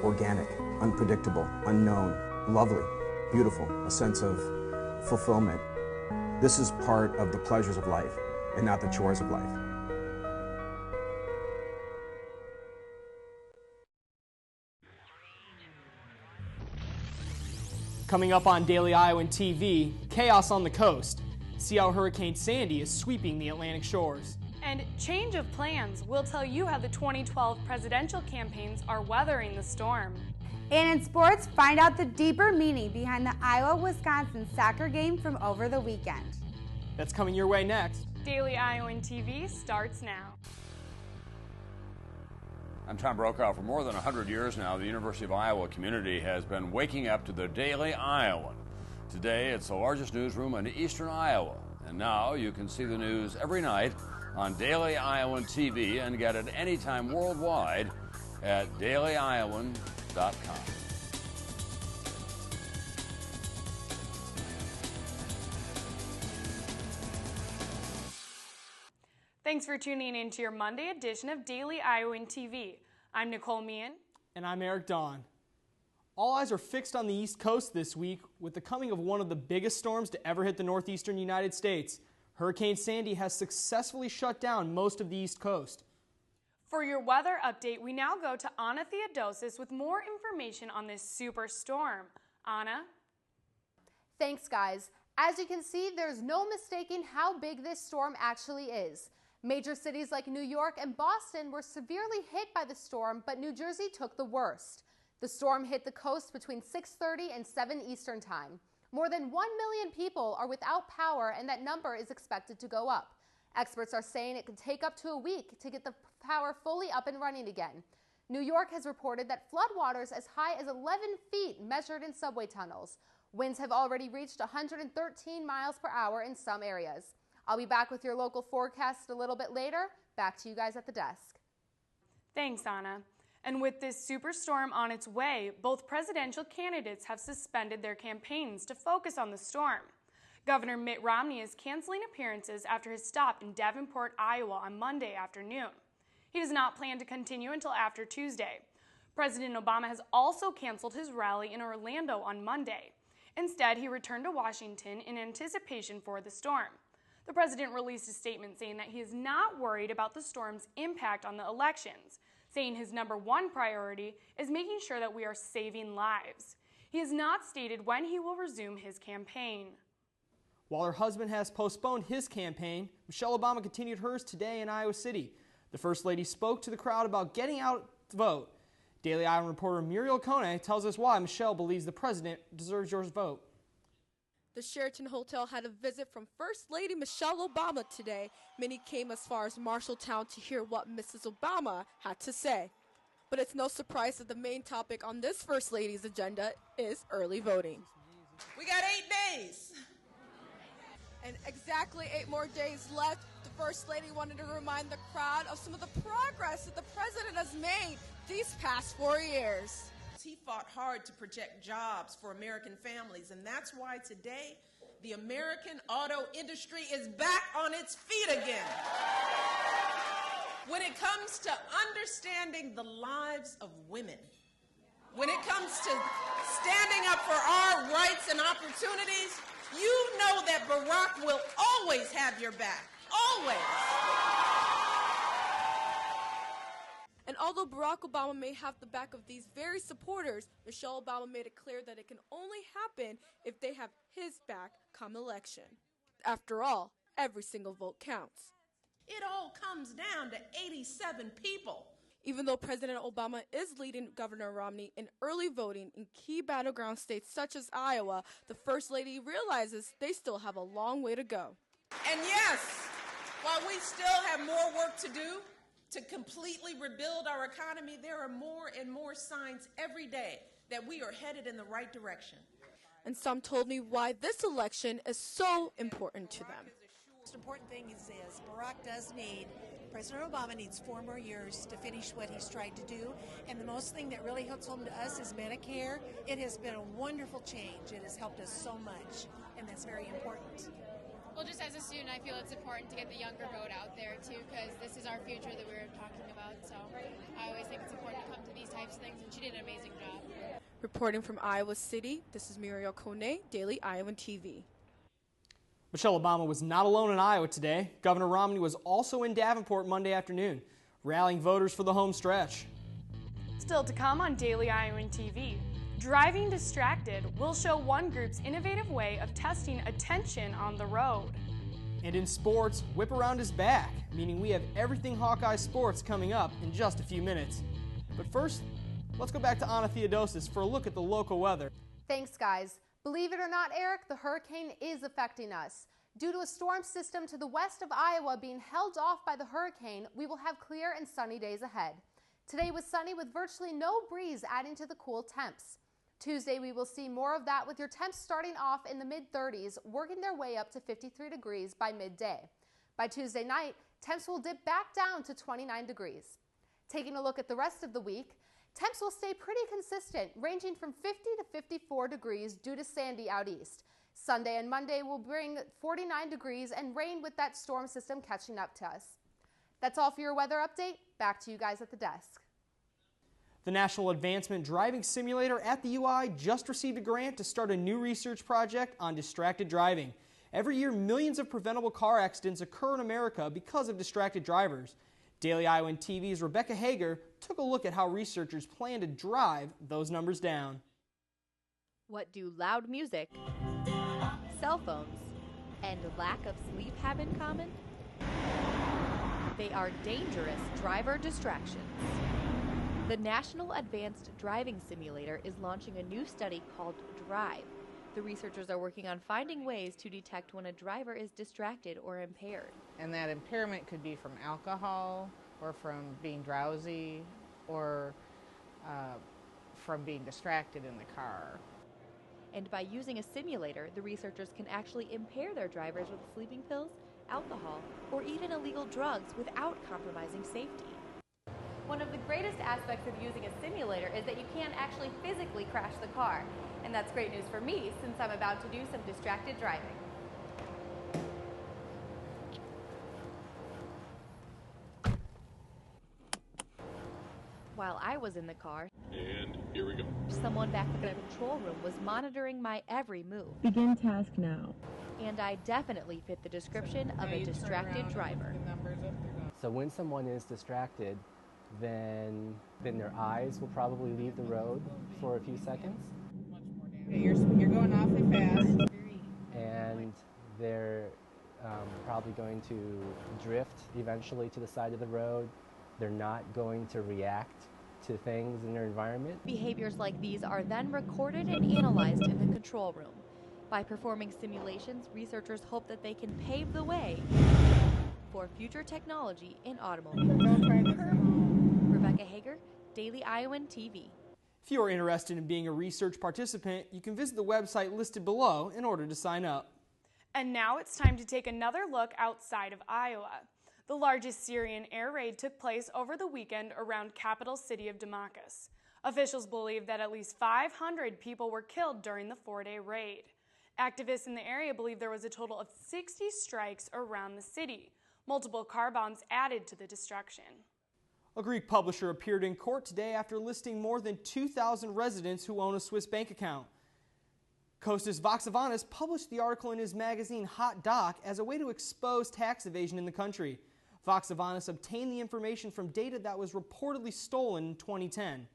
organic, unpredictable, unknown, lovely, beautiful, a sense of fulfillment. This is part of the pleasures of life and not the chores of life. Coming up on Daily Iowan TV, chaos on the coast. See how Hurricane Sandy is sweeping the Atlantic shores. And change of plans. We'll tell you how the 2012 presidential campaigns are weathering the storm. And in sports, find out the deeper meaning behind the Iowa-Wisconsin soccer game from over the weekend. That's coming your way next. Daily Iowan TV starts now. I'm Tom Brokaw. For more than 100 years now, the University of Iowa community has been waking up to the Daily Iowan. Today, it's the largest newsroom in eastern Iowa. And now you can see the news every night on Daily Iowan TV and get it anytime worldwide at dailyiowan.com. Thanks for tuning in to your Monday edition of Daily Iowan TV. I'm Nicole Meehan. And I'm Eric Dawn. All eyes are fixed on the East Coast this week with the coming of one of the biggest storms to ever hit the northeastern United States. Hurricane Sandy has successfully shut down most of the East Coast. For your weather update, we now go to Anna Theodosis with more information on this superstorm. Anna? Thanks, guys. As you can see, there's no mistaking how big this storm actually is. Major cities like New York and Boston were severely hit by the storm, but New Jersey took the worst. The storm hit the coast between 6:30 and 7 Eastern Time. More than 1 million people are without power, and that number is expected to go up. Experts are saying it could take up to a week to get the power fully up and running again. New York has reported that floodwaters as high as 11 feet measured in subway tunnels. Winds have already reached 113 miles per hour in some areas. I'll be back with your local forecast a little bit later. Back to you guys at the desk. Thanks, Anna. And with this superstorm on its way, both presidential candidates have suspended their campaigns to focus on the storm. Governor Mitt Romney is canceling appearances after his stop in Davenport, Iowa on Monday afternoon. He does not plan to continue until after Tuesday. President Obama has also canceled his rally in Orlando on Monday. Instead, he returned to Washington in anticipation for the storm. The president released a statement saying that he is not worried about the storm's impact on the elections, saying his #1 priority is making sure that we are saving lives. He has not stated when he will resume his campaign. While her husband has postponed his campaign, Michelle Obama continued hers today in Iowa City. The First Lady spoke to the crowd about getting out to vote. Daily Iowan reporter Muriel Kone tells us why Michelle believes the president deserves your vote. The Sheraton Hotel had a visit from First Lady Michelle Obama today. Many came as far as Marshalltown to hear what Mrs. Obama had to say. But it's no surprise that the main topic on this First Lady's agenda is early voting. We got 8 days. And exactly 8 more days left. The First Lady wanted to remind the crowd of some of the progress that the president has made these past 4 years. He fought hard to protect jobs for American families, and that's why today the American auto industry is back on its feet again. When it comes to understanding the lives of women, when it comes to standing up for our rights and opportunities, you know that Barack will always have your back, always. And although Barack Obama may have the back of these very supporters, Michelle Obama made it clear that it can only happen if they have his back come election. After all, every single vote counts. It all comes down to 87 people. Even though President Obama is leading Governor Romney in early voting in key battleground states such as Iowa, the First Lady realizes they still have a long way to go. And yes, while we still have more work to do to completely rebuild our economy, there are more and more signs every day that we are headed in the right direction. And some told me why this election is so important to them. The most important thing is this: President Obama needs 4 more years to finish what he's tried to do. And the most thing that really hits home to us is Medicare. It has been a wonderful change. It has helped us so much, and that's very important. Well, just as a student, I feel it's important to get the younger vote out there, too, because this is our future that we were talking about. So I always think it's important to come to these types of things, and she did an amazing job. Reporting from Iowa City, this is Muriel Kone, Daily Iowan TV. Michelle Obama was not alone in Iowa today. Governor Romney was also in Davenport Monday afternoon, rallying voters for the home stretch. Still to come on Daily Iowan TV, Driving Distracted will show one group's innovative way of testing attention on the road. And in sports, Whip Around is back, meaning we have everything Hawkeye sports coming up in just a few minutes. But first, let's go back to Anna Theodosis for a look at the local weather. Thanks, guys. Believe it or not, Eric, the hurricane is affecting us. Due to a storm system to the west of Iowa being held off by the hurricane, we will have clear and sunny days ahead. Today was sunny with virtually no breeze, adding to the cool temps. Tuesday, we will see more of that with your temps starting off in the mid-30s, working their way up to 53 degrees by midday. By Tuesday night, temps will dip back down to 29 degrees. Taking a look at the rest of the week, temps will stay pretty consistent, ranging from 50 to 54 degrees due to Sandy out east. Sunday and Monday will bring 49 degrees and rain with that storm system catching up to us. That's all for your weather update. Back to you guys at the desk. The National Advancement Driving Simulator at the UI just received a grant to start a new research project on distracted driving. Every year, millions of preventable car accidents occur in America because of distracted drivers. Daily Iowan TV's Rebecca Hager took a look at how researchers plan to drive those numbers down. What do loud music, cell phones, and lack of sleep have in common? They are dangerous driver distractions. The National Advanced Driving Simulator is launching a new study called DRIVE. The researchers are working on finding ways to detect when a driver is distracted or impaired. And that impairment could be from alcohol, or from being drowsy, or from being distracted in the car. And by using a simulator, the researchers can actually impair their drivers with sleeping pills, alcohol, or even illegal drugs without compromising safety. One of the greatest aspects of using a simulator is that you can't actually physically crash the car. And that's great news for me, since I'm about to do some distracted driving. While I was in the car, and here we go. Someone back in the control room was monitoring my every move. Begin task now. And I definitely fit the description of a distracted driver. So when someone is distracted, then their eyes will probably leave the road for a few seconds. You're going awfully fast. And they're probably going to drift eventually to the side of the road. They're not going to react to things in their environment. Behaviors like these are then recorded and analyzed in the control room. By performing simulations, researchers hope that they can pave the way for future technology in automobiles. Rebecca Hager, Daily Iowan TV. If you are interested in being a research participant, you can visit the website listed below in order to sign up. And now it's time to take another look outside of Iowa. The largest Syrian air raid took place over the weekend around capital city of Damascus. Officials believe that at least 500 people were killed during the 4-day raid. Activists in the area believe there was a total of 60 strikes around the city. Multiple car bombs added to the destruction. A Greek publisher appeared in court today after listing more than 2,000 residents who own a Swiss bank account. Kostas Vaxivanis published the article in his magazine Hot Doc as a way to expose tax evasion in the country. Vaxivanis obtained the information from data that was reportedly stolen in 2010.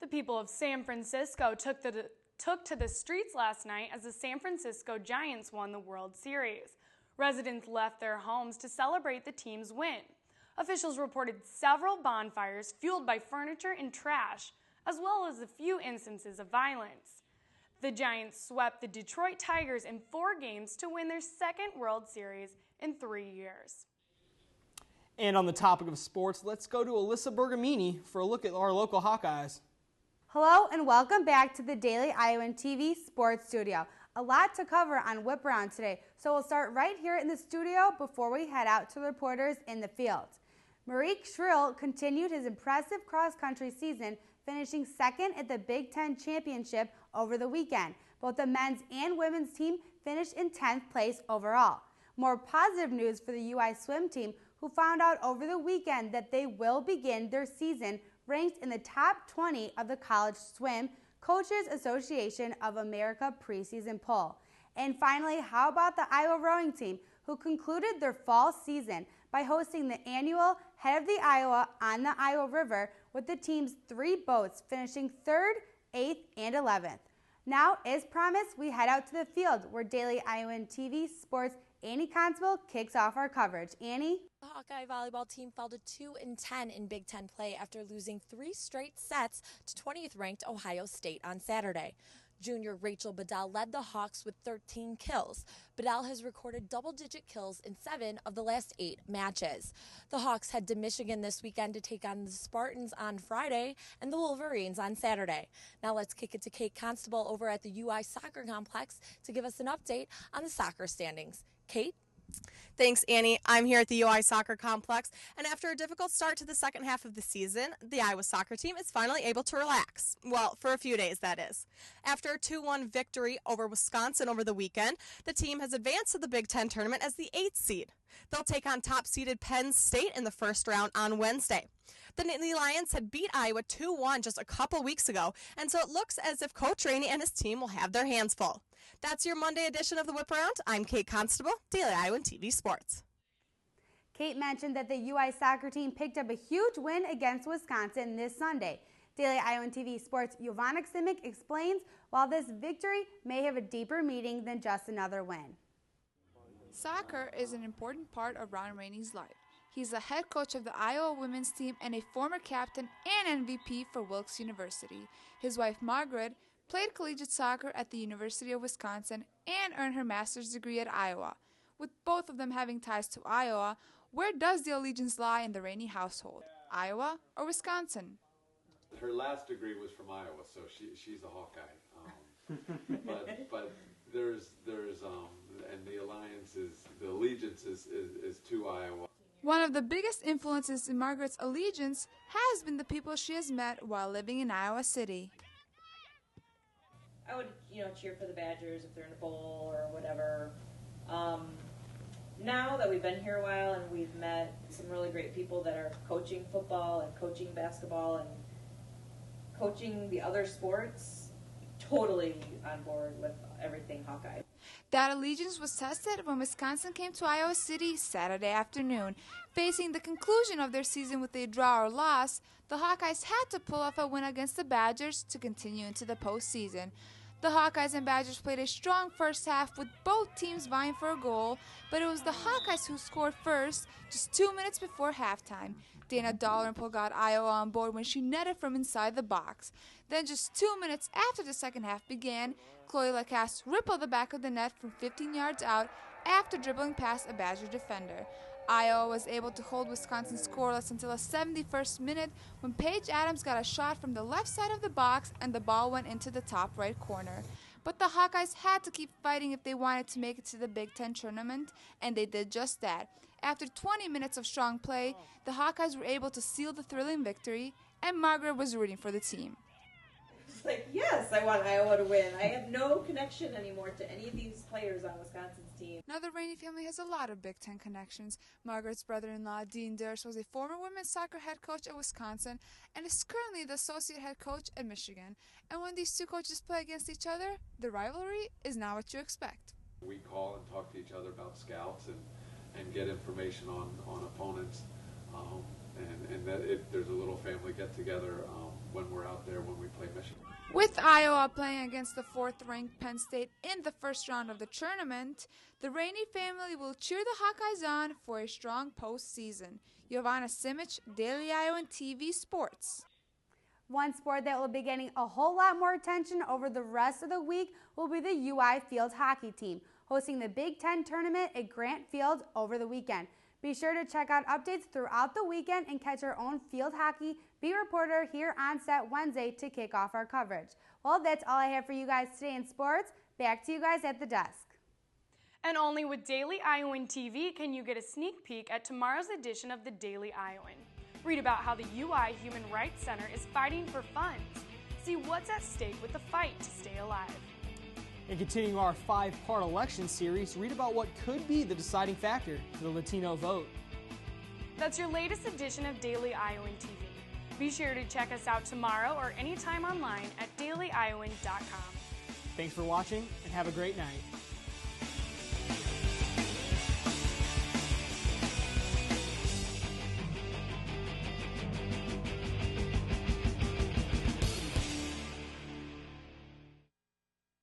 The people of San Francisco took to the streets last night as the San Francisco Giants won the World Series. Residents left their homes to celebrate the team's win. Officials reported several bonfires fueled by furniture and trash, as well as a few instances of violence. The Giants swept the Detroit Tigers in 4 games to win their second World Series in 3 years. And on the topic of sports, let's go to Alyssa Bergamini for a look at our local Hawkeyes. Hello and welcome back to the Daily Iowan TV Sports Studio. A lot to cover on Whip Around today, so we'll start right here in the studio before we head out to the reporters in the field. Marique Schrill continued his impressive cross-country season, finishing second at the Big Ten Championship over the weekend. Both the men's and women's team finished in 10th place overall. More positive news for the UI swim team, who found out over the weekend that they will begin their season ranked in the top 20 of the College Swim Coaches Association of America preseason poll. And finally, how about the Iowa rowing team, who concluded their fall season by hosting the annual Head of the Iowa on the Iowa River, with the team's 3 boats finishing 3rd, 8th, and 11th. Now, as promised, we head out to the field where Daily Iowan TV Sports' Annie Constable kicks off our coverage. Annie? The Hawkeye volleyball team fell to 2-10 in Big Ten play after losing 3 straight sets to 20th-ranked Ohio State on Saturday. Junior Rachel Bedell led the Hawks with 13 kills. Bedell has recorded double-digit kills in 7 of the last 8 matches. The Hawks head to Michigan this weekend to take on the Spartans on Friday and the Wolverines on Saturday. Now let's kick it to Kate Constable over at the UI Soccer Complex to give us an update on the soccer standings. Kate? Thanks, Annie. I'm here at the UI Soccer Complex, and after a difficult start to the second half of the season, the Iowa soccer team is finally able to relax. Well, for a few days, that is. After a 2-1 victory over Wisconsin over the weekend, the team has advanced to the Big Ten tournament as the 8th seed. They'll take on top-seeded Penn State in the first round on Wednesday. The Nittany Lions had beat Iowa 2-1 just a couple weeks ago, and so it looks as if Coach Rainey and his team will have their hands full. That's your Monday edition of the Whip Around. I'm Kate Constable, Daily Iowan TV Sports. Kate mentioned that the UI soccer team picked up a huge win against Wisconsin this Sunday. Daily Iowan TV Sports' Iowan Simic explains while this victory may have a deeper meaning than just another win. Soccer is an important part of Ron Rainey's life. He's the head coach of the Iowa women's team and a former captain and MVP for Wilkes University. His wife, Margaret, played collegiate soccer at the University of Wisconsin and earned her master's degree at Iowa. With both of them having ties to Iowa, where does the allegiance lie in the Rainey household? Iowa or Wisconsin? Her last degree was from Iowa, so she's a Hawkeye. But there's and the alliance is, the allegiance is to Iowa. One of the biggest influences in Margaret's allegiance has been the people she has met while living in Iowa City. I would, cheer for the Badgers if they're in a bowl or whatever. Now that we've been here a while and we've met some really great people that are coaching football and coaching basketball and coaching the other sports, totally on board with everything Hawkeye. That allegiance was tested when Wisconsin came to Iowa City Saturday afternoon. Facing the conclusion of their season with a draw or loss, the Hawkeyes had to pull off a win against the Badgers to continue into the postseason. The Hawkeyes and Badgers played a strong first half with both teams vying for a goal, but it was the Hawkeyes who scored first just 2 minutes before halftime. Dana Dalrymple got Iowa on board when she netted from inside the box. Then just 2 minutes after the second half began, Chloe Lacasse rippled the back of the net from 15 yards out after dribbling past a Badger defender. Iowa was able to hold Wisconsin scoreless until the 71st minute when Paige Adams got a shot from the left side of the box and the ball went into the top right corner. But the Hawkeyes had to keep fighting if they wanted to make it to the Big Ten tournament, and they did just that. After 20 minutes of strong play, the Hawkeyes were able to seal the thrilling victory, and Margaret was rooting for the team. It's like, yes, I want Iowa to win. I have no connection anymore to any of these players on Wisconsin's team. Now, the Rainey family has a lot of Big Ten connections. Margaret's brother-in-law, Dean Durst, was a former women's soccer head coach at Wisconsin and is currently the associate head coach at Michigan. And when these two coaches play against each other, the rivalry is not what you expect. We call and talk to each other about scouts and get information on opponents. And that there's a little family get-together when we're out there when we play Michigan. With Iowa playing against the 4th-ranked Penn State in the first round of the tournament, the Rainey family will cheer the Hawkeyes on for a strong postseason. Iowan Simic, Daily Iowan TV Sports. One sport that will be getting a whole lot more attention over the rest of the week will be the UI field hockey team, hosting the Big Ten tournament at Grant Field over the weekend. Be sure to check out updates throughout the weekend and catch our own field hockey beat reporter here on set Wednesday to kick off our coverage. Well, that's all I have for you guys today in sports. Back to you guys at the desk. And only with Daily Iowan TV can you get a sneak peek at tomorrow's edition of the Daily Iowan. Read about how the UI Human Rights Center is fighting for funds. See what's at stake with the fight to stay alive. And continuing our 5-part election series, read about what could be the deciding factor for the Latino vote. That's your latest edition of Daily Iowan TV. Be sure to check us out tomorrow or anytime online at dailyiowan.com. Thanks for watching and have a great night.